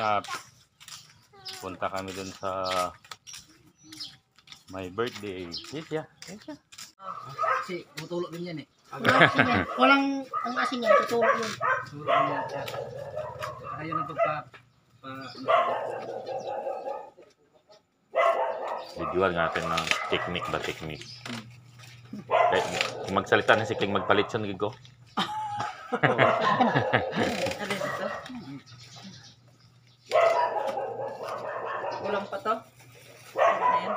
Kalingap. Punta kami dun sa my birthday. Yes, yeah. Yes, yeah. Kasi tutulog din yan eh. Walang ang asin yan, tutulog yun. Tutulog din yan. Ayaw ng Videoan natin ng technique ba technique. Kung magsalita na si Kling magpalit siya ng gigo. Ano ito? Kulang pa to? Ayan.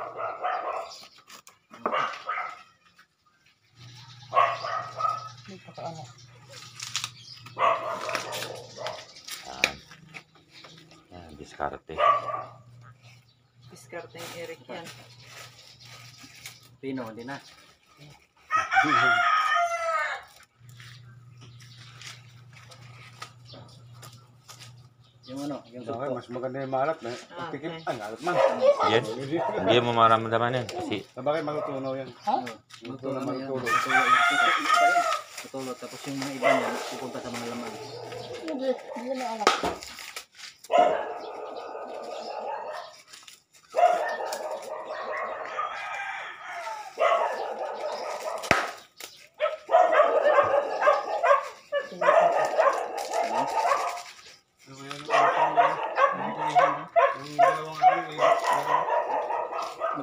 Yan. Yan, diskarte. Diskarte yung Eric yan. Pino, hindi na. Yung ano, yung Okay, mas maganda yung maalat na. Okay. Ang alat man. Yan. Hindi mo maramdaman yan. Kasi Sabagay, malutunaw yan. Tutulog na yan. Tutulog. Tutulog. Tapos yung mga iba niya, pupunta sa mga laman. Hindi na alam.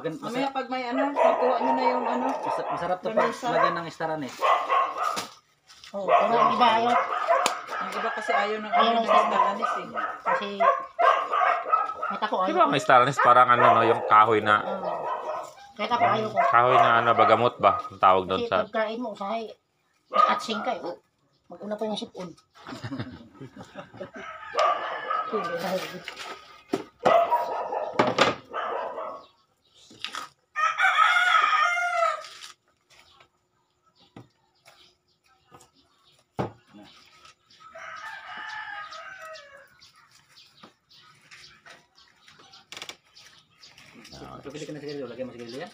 Mamaya pag may ano, nakuha nyo na yung ano. Masarap to pag Lamesa. lagyan ng istaran eh. Oo, pero ang iba ayaw. Ang iba kasi ayaw ng Ayaw ano ng ng istalanis eh. Kasi kahit ako di ayaw. ba may staranis parang ano no, yung kahoy na Kahit ako ayaw ko. kahoy na ano bagamot ba? Ang tawag doon Kasi sa pagkain mo, usahay, nakatsing ka eh. Mag-una pa yung sipon. Pagpili ka na sigarilyo, lagyan mo sigarilyo yan.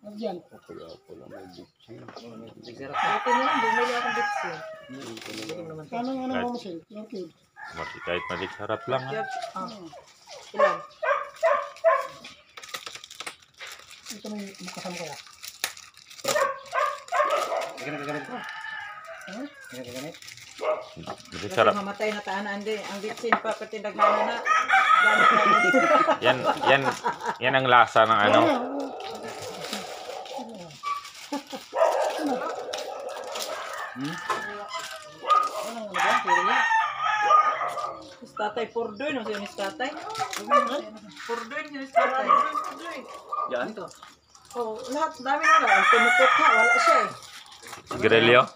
Nagyan. Nagsarap. Buti na lang, bumili akong bitsin. Kano yung ano mo sil? Yung cube. kahit madik sarap lang. Ha? Yup. Ilan? Ito may makasama ko lang. Hindi ka nagagamit ko. Hindi ka nagagamit. Madik Kasi sarap. mamatay na tahanan din. Ang bitsin pa, pati naghana na. Gamit namin. Yan ang lasa ng ano. Si tatay, purdoy. Ano siya ni tatay? Purdoy niya si tatay. Yan ito. Oh, lahat, dami na lang. Ang pinupok na, wala siya eh. Sigarilyo.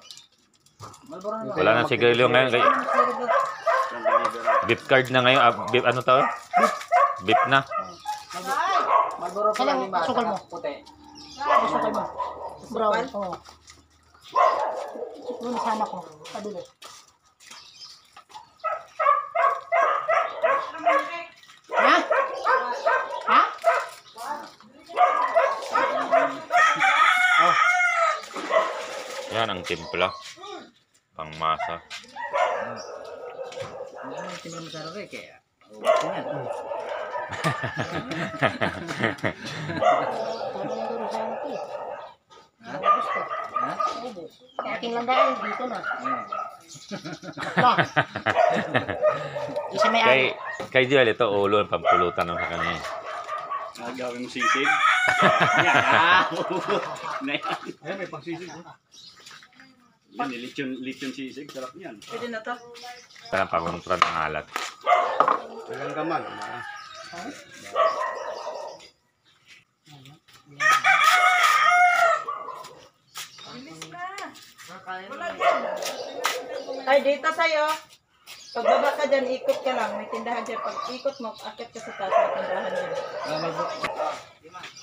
Malboro na lang. Wala na sigarilyo ngayon. Beef card na ngayon. Beef ano to? Beef na. Malboro pa lang lima. Sukal mo. Puti. Sukal mo. Brown. Oo. Yung nasama ko. Kabili. Ha? Ha? Yan ang timpla. Pangmasa. Ano yung timbang mo sa rare kaya? Ubus yan. Tama lang doon sa akin. Ha? Ubus ko. Ha? Ubus. Sa akin lang dahil dito na. Ayan. Ba? Isa may kay ari. kay Joel ito ulo ang pampulutan ng sa kanya. Gagawin mo sisig. Ayan, may pangsisig. Yan, lechon sisig. Sarap niyan. Pwede na to. Parang pakontra ng alat. Walang gaman. Bilis na. Wala dyan. Ay, dito sa'yo. Pagbaba ka dyan, ikot ka lang. May tindahan dyan. Pag ikot mo, akit ka sa taas. May tindahan dyan.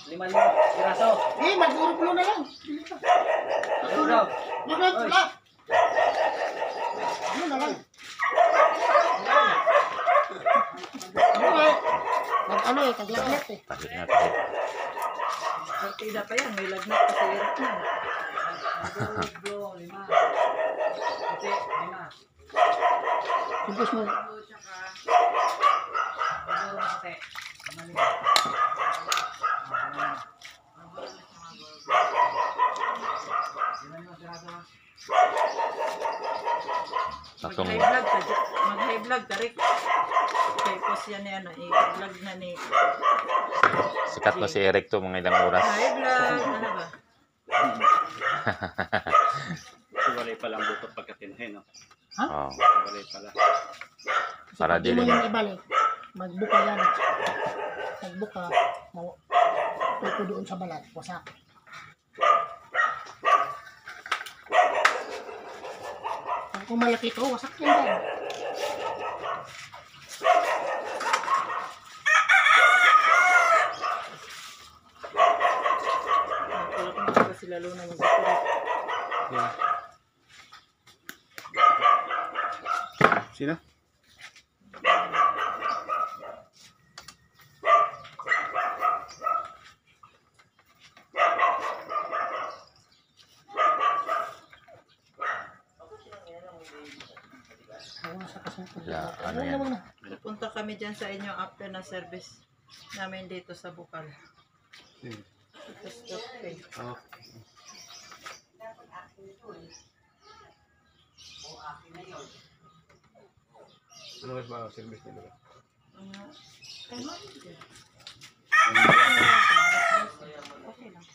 Lima piraso. Eh, mag-uruplo na lang. Ano daw? Wala. Ano na lang. Ano eh, taglaglat eh. Tahi na tahi. Partida pa yan. May lagnat kasi Eric na. Lima. Puti, lima. Tubos mo. Tatlong Mag-high vlog, tarik. Okay, post yan yan. I-vlog na ni... sikat na si Eric to mga ilang oras. High vlog, ano ba? Walay pa lang butot pagkatinahin, no? Oh, Walay pala. para Hindi mo dilim. yung ibalik. Magbuka yan. Magbuka. Tuko doon sa balat. Wasak. Kung malaki ito, wasak yan yan. Wala kang kasi lalo na mag-ulit. Sino? Wasak kasi ito. Yeah, ano yan? Naman na. Punta kami dyan sa inyo after na service namin dito sa Bukal. Ito stop pay. Ano ba service nila? Tama. Okay lang.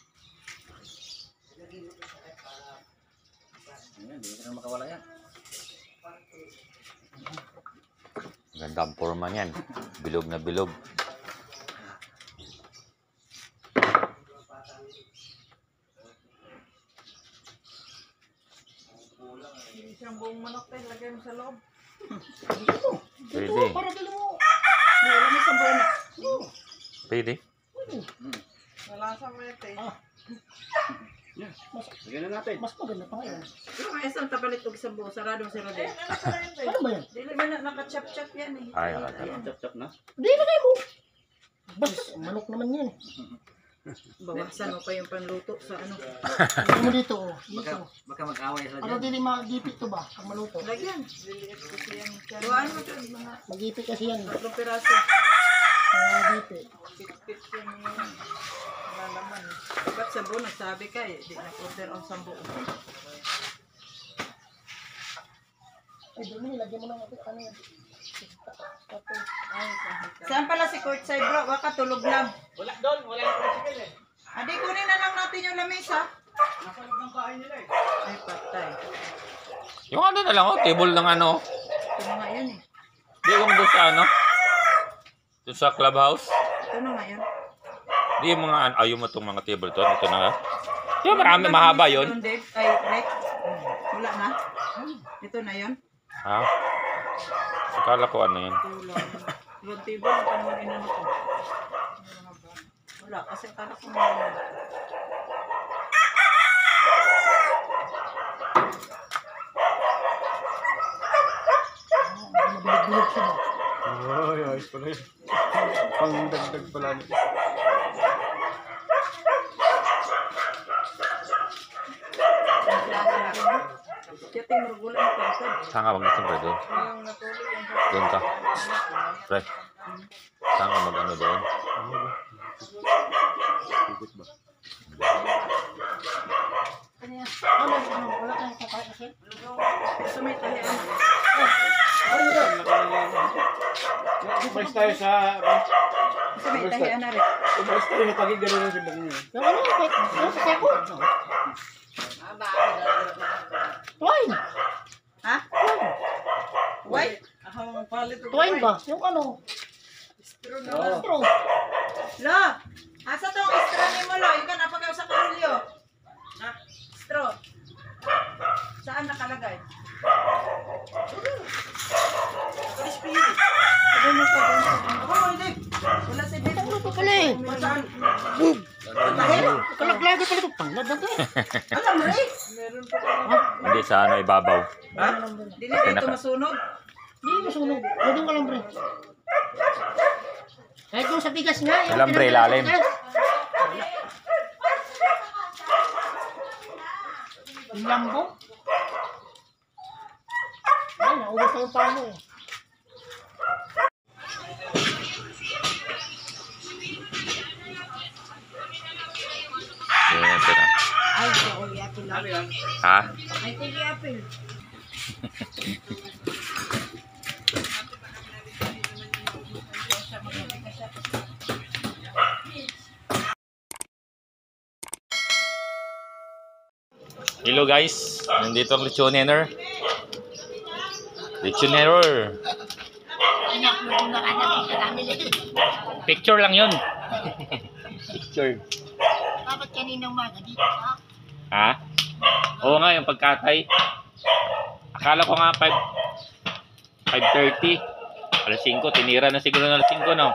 Ayan, hindi ka na makawala yan. Ganda ang forma niyan. Bilog na bilog. Isang buong manok tayo, lagay mo sa loob. Pwede. Para dali mo. Wala mo isang buong manok. Pwede. Wala sa wete. Lagyan na natin. Mas maganda pa ngayon. Pero may isang tapalit og isang buong, sarado si Rodel. Ano ba yan? Dili mo na nakachap-chap yan eh. Ay, nakachap. Ayan. Chop-chop na. Hindi, lagay mo. Basta, manok naman yan. Bawasan mo pa yung panluto sa ano. Lagay mo dito, oh. Dito. Baka mag-away sila Ano dyan. din magipit to ba? Pag maluto. Lagyan. Liliit kasi yan. Buwan mo ito, mga Magipit kasi yan. 3 piraso. Magipit. Pit-pit yan yung lalaman. Ba't sa buong nagsabi ka eh, di nag-order ang sambo. Ay, doon nilagyan mo ng ano yan. Saan pala si Courtside bro? Baka tulog lang. Wala doon, wala yung tricycle eh. Adi, kunin na lang natin yung lamesa. Nasa loob ng bahay nila eh. Ay, patay. Yung ano na lang, oh, table ng ano. Ito na nga yun eh. Di yung doon sa ano? Doon sa clubhouse. Ito na nga yun. Di yung mga, ayaw mo itong mga table to. Ito na nga. Di ba marami, mahaba yun? Doon, Dave. Ay, Rex. Wala na. Ito na yun. Ha? Akala ko ano yun. Tulong. Yung table, ang panahon inano ko. Wala, kasi akala ko na yun. Mabilig-bilig siya ba? Ay, ayos pala yun. Pang-dagdag pala nito. Kaya tingnan mo lang ang pansad. Saan ka mag-natin pre doon? Yung natulog yung Doon ka. Pre. Saan ka mag-ano doon? Ikot ba? Wala kang kakain kasi? Sa may tahian. Umayos tayo sa... Sa may tahian na rin. Umayos tayo sa pagiging gano'n ng sibang nyo. Yung ano, kasi ako. Twine. Ha? White? Ang palit. Twine ba? Yung ano? Straw na. Straw. Lo! Asa tong straw ni mo, Lo? Yung ka napagaw sa karulyo. Ha? Straw. Saan nakalagay? Naka-display. Sabi mo pa doon. Ako, hindi. Wala si Dave. Ano ito pala eh? Saan? Kalaglaga pala ito. Tanglad na ito eh. Alam mo eh. Meron pa pa. Hindi sa ano, ibabaw. Ha? Hindi na dito masunog. Hindi masunog. Pwede ka lang bre. Kahit yung sa bigas nga. yung Alam, bre, pinagdala sa ilalim. bigas. Yung lambo. Ay, naubos na yung pamo eh. Ano yan? Ha? Ay, tiki apple. Hello guys, nandito ang Lechonener. Lechonener. In-upload ko na kanya. Marami na. Picture lang yun. Picture. Dapat kaninang umaga dito pa. Ha? Oo nga, yung pagkatay. Akala ko nga 5:30. Alas 5, tinira na siguro ng alas 5, no?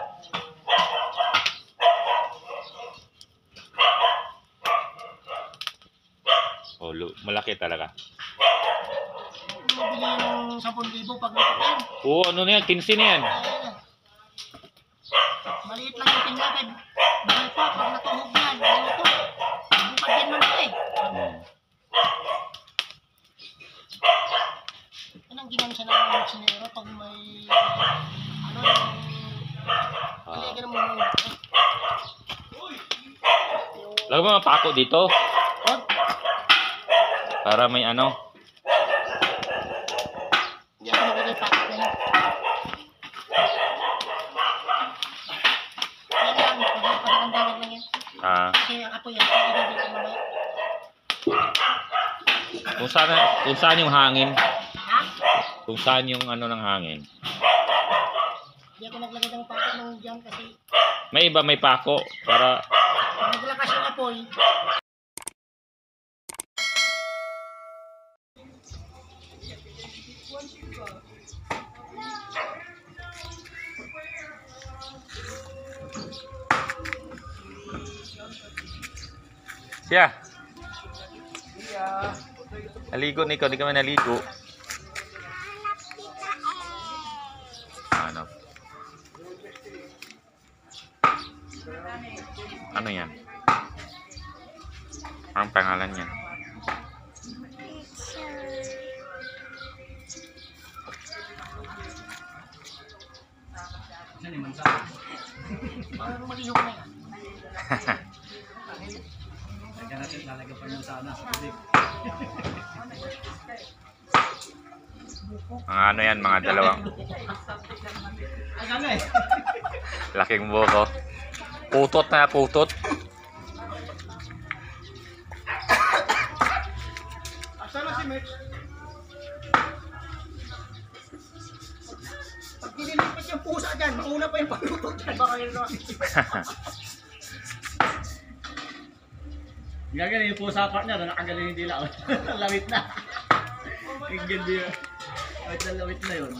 Oh, malaki talaga. Bili ng 10,000 pag natin. Oo, ano na yan? 15 na yan. Maliit lang yung tinda. Bali pa, pag natuhog na, luto. Bukad din mo na eh. Hmm. Anong ginamit siya ng sinero pag may ano yung halika na muna Lagay mo mga pako dito. Para may ano. hindi ako nabigay pa yan lang, pagkakandangan lang yan Ah, kasi ang apo yan, hindi ko mamaya kung saan yung hangin. ha? Kung saan yung ano ng hangin. Hindi ako naglagay ng pakit ng dyan kasi May iba may pako para pag naglakas yung apoy siya. Naligo na ikaw, di ka man naligo. Ano? Ano yan? Anong pangalan niya? Saan yung mansa? parang malihok na yan Lagyan natin, lalagyan pa yung sana sa tubig. Mga ano yan, mga dalawang Ay, ano eh? laking buko. Putot na putot. asa na si Mitch? Pag nililipat yung pusa dyan, mauna pa yung pagluto dyan baka yun na Gagaling yung pusa partner, nakagaling yung dila. Lawit na. Ang ganda yun. Lawit na yun.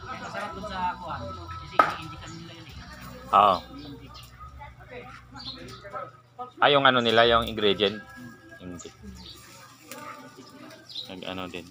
Masarap dun sa kuhan. Kasi hindi ka nila yun eh. Oo. Yung ano nila, yung ingredient. Hindi. Nag ano din.